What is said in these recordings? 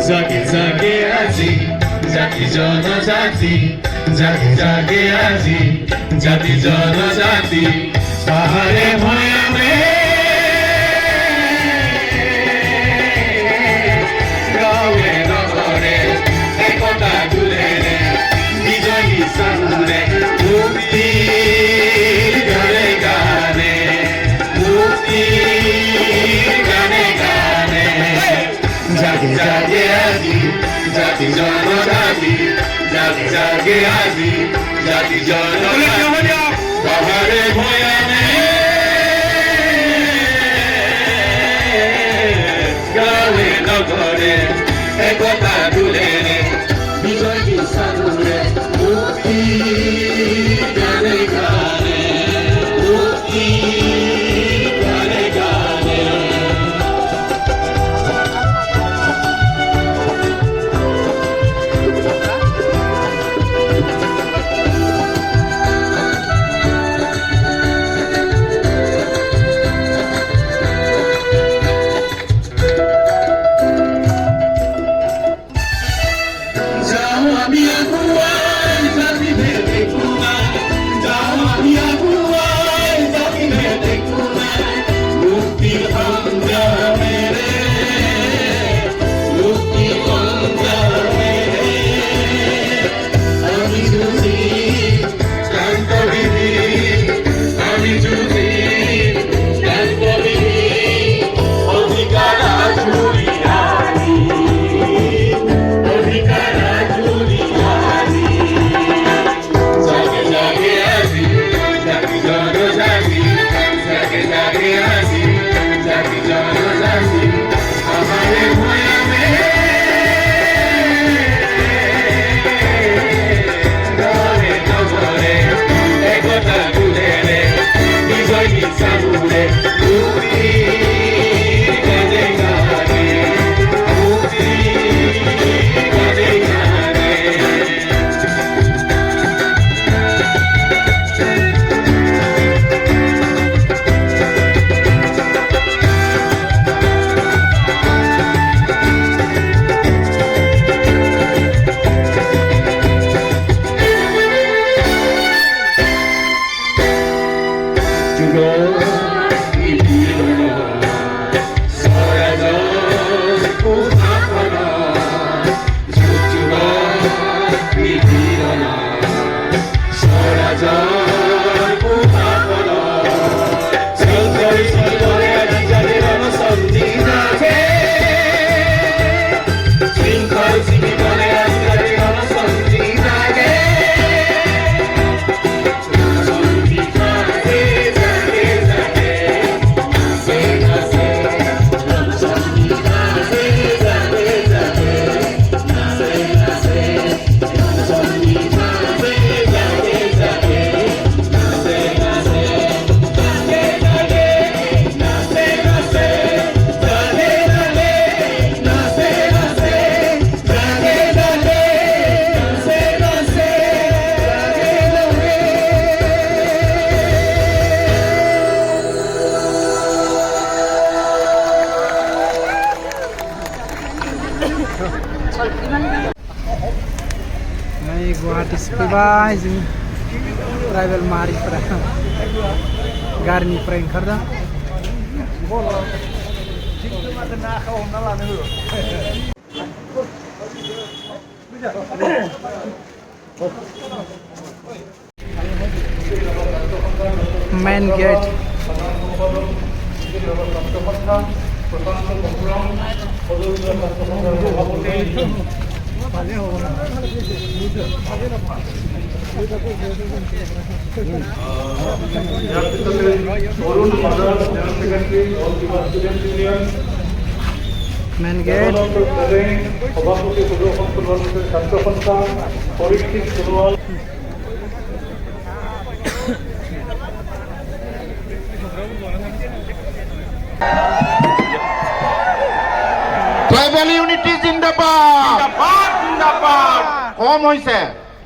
জাগে জাগে আজি জাতি জনজাতি জাগে জাগে আজি জাতি জনজাতি পাহাড়ে ভয়ামে গাঁৱে নগৰে একতা তুলেৰে বিজয়ী চানুৰে মুক্তিৰ গানে গানে মুক্তিৰ গানে গানে জাগে জাগে আজি জাতি জনজাতি জাগে জাগে আজি জাতি জনজাতি পাহাড়ে ভয়ামে গাঁৱে নগৰে একতা তুলেৰে বিজয়ী চানুৰে মুক্তি গানে গানে মুক্তি গানে গানে गुवाहाटी सफैबाय जों ट्राइबेल माहारिफोरा गारिनिफ्राय ओंखारदों main gate main gate tribal unity जिंदाबाद जिंदाबाद जिंदाबाद कम होइसे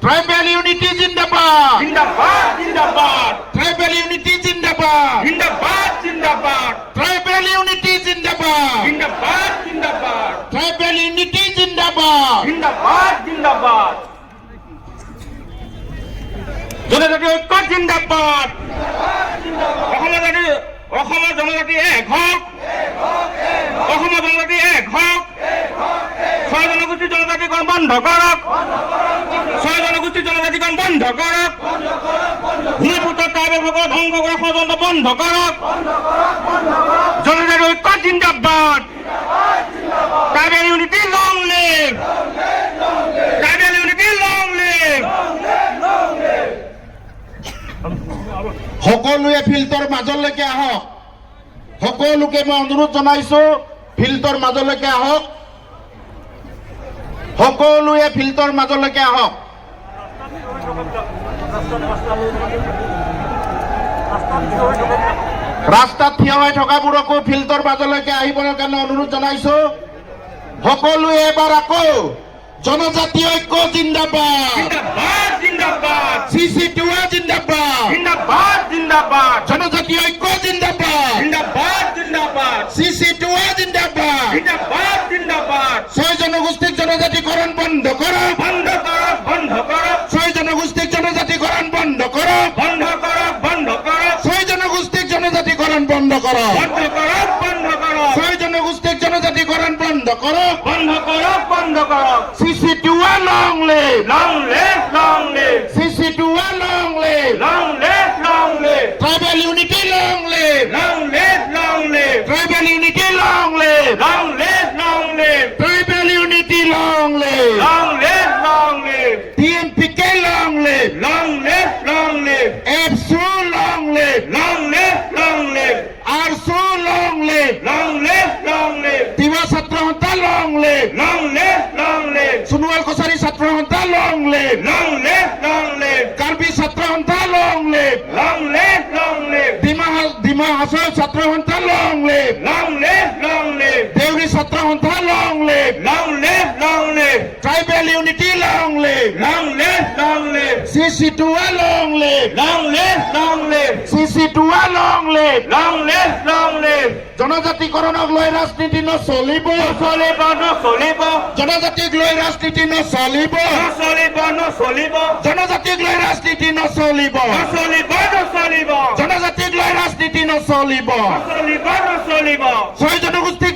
ट्राइबल यूनिटी जिंदाबाद जिंदाबाद जिंदाबाद ट्राइबल यूनिटी जिंदाबाद जिंदाबाद जिंदाबाद ट्राइबल यूनिटी जिंदाबाद जिंदाबाद जिंदाबाद ट्राइबल यूनिटी जिंदाबाद জিন্দাবাদ জিন্দাবাদ জনজাতি ঐক্য জিন্দাবাদ অসমৰ জনজাতি এক হওক অসমৰ জনজাতি এক হওক ছয় জনগোষ্ঠীৰ জনজাতিকৰণ বন্ধ কৰক ছয় জনগোষ্ঠীৰ জনজাতিকৰণ বন্ধ কৰক ভূমিপুত্ৰ ট্ৰাইবেলসকলক ধ্বংস কৰা ষড়যন্ত্ৰ বন্ধ কৰক জনজাতি ঐক্য জিন্দাবাদ tribal unity long live tribal unity long live সকলোৱে ফিল্ডৰ মাজলৈকে আহক সকলোকে মই অনুৰোধ জনাইছো ফিল্ডৰ মাজলৈকে আহক সকলোৱে ফিল্ডৰ মাজলৈকে আহক ৰাস্তাত থিয় হৈ থকাবোৰকো ফিল্ডৰ মাজলৈকে আহিবৰ কাৰণে অনুৰোধ জনাইছো সকলোৱে এবাৰ আকৌ জনজাতি ঐক্য জিন্দাবাদ জিন্দাবাদ জিন্দাবাদ CC2A জিন্দাবাদ জিন্দাবাদ জিন্দাবাদ জনজাতি ঐক্য জিন্দাবাদ জিন্দাবাদ জিন্দাবাদ CC2A জিন্দাবাদ জিন্দাবাদ জিন্দাবাদ ছয় জনগোষ্ঠীক জনজাতিকৰণ বন্ধ কৰক বন্ধ কৰক বন্ধ কৰক ছয় জনগোষ্ঠীক জনজাতিকৰণ বন্ধ কৰক বন্ধ কৰক বন্ধ কৰক ছয় জনগোষ্ঠীক জনজাতিকৰণ বন্ধ কৰক বন্ধ কৰক বন্ধ কৰক ছয় জনগোষ্ঠীক জনজাতিকৰণ বন্ধ কৰক বন্ধ কৰক বন্ধ কৰক CC2A long live long live long live CC2A long live long live long live tribal unity long live long live long live tribal unity long live long live long live tribal unity long live long live long live DMPK long live long live long live ABSU long live long live long live ARSU long live long live long live Tiwa Chhatra Sangha long live long live long live Sonoval Kosari Chhatra Sangha long live long live long live Karbi Chhatra Sangha long live long live long live Dima Hasao Chhatra Sangha long live long live long live Deuri Chhatra Sangha long live long live long live Tribal Unity long live long live long live CC2A long live long live long live CC2A long live long live long live জনজাতিকৰণক লৈ ৰাজনীতি নচলিব নচলিব নচলিব জনজাতিক লৈ ৰাজনীতি নচলিব নচলিব নচলিব জনজাতিক লৈ ৰাজনীতি নচলিব নচলিব নচলিব জনজাতিক লৈ ৰাজনীতি নচলিব নচলিব নচলিব ছয় জনগোষ্ঠীক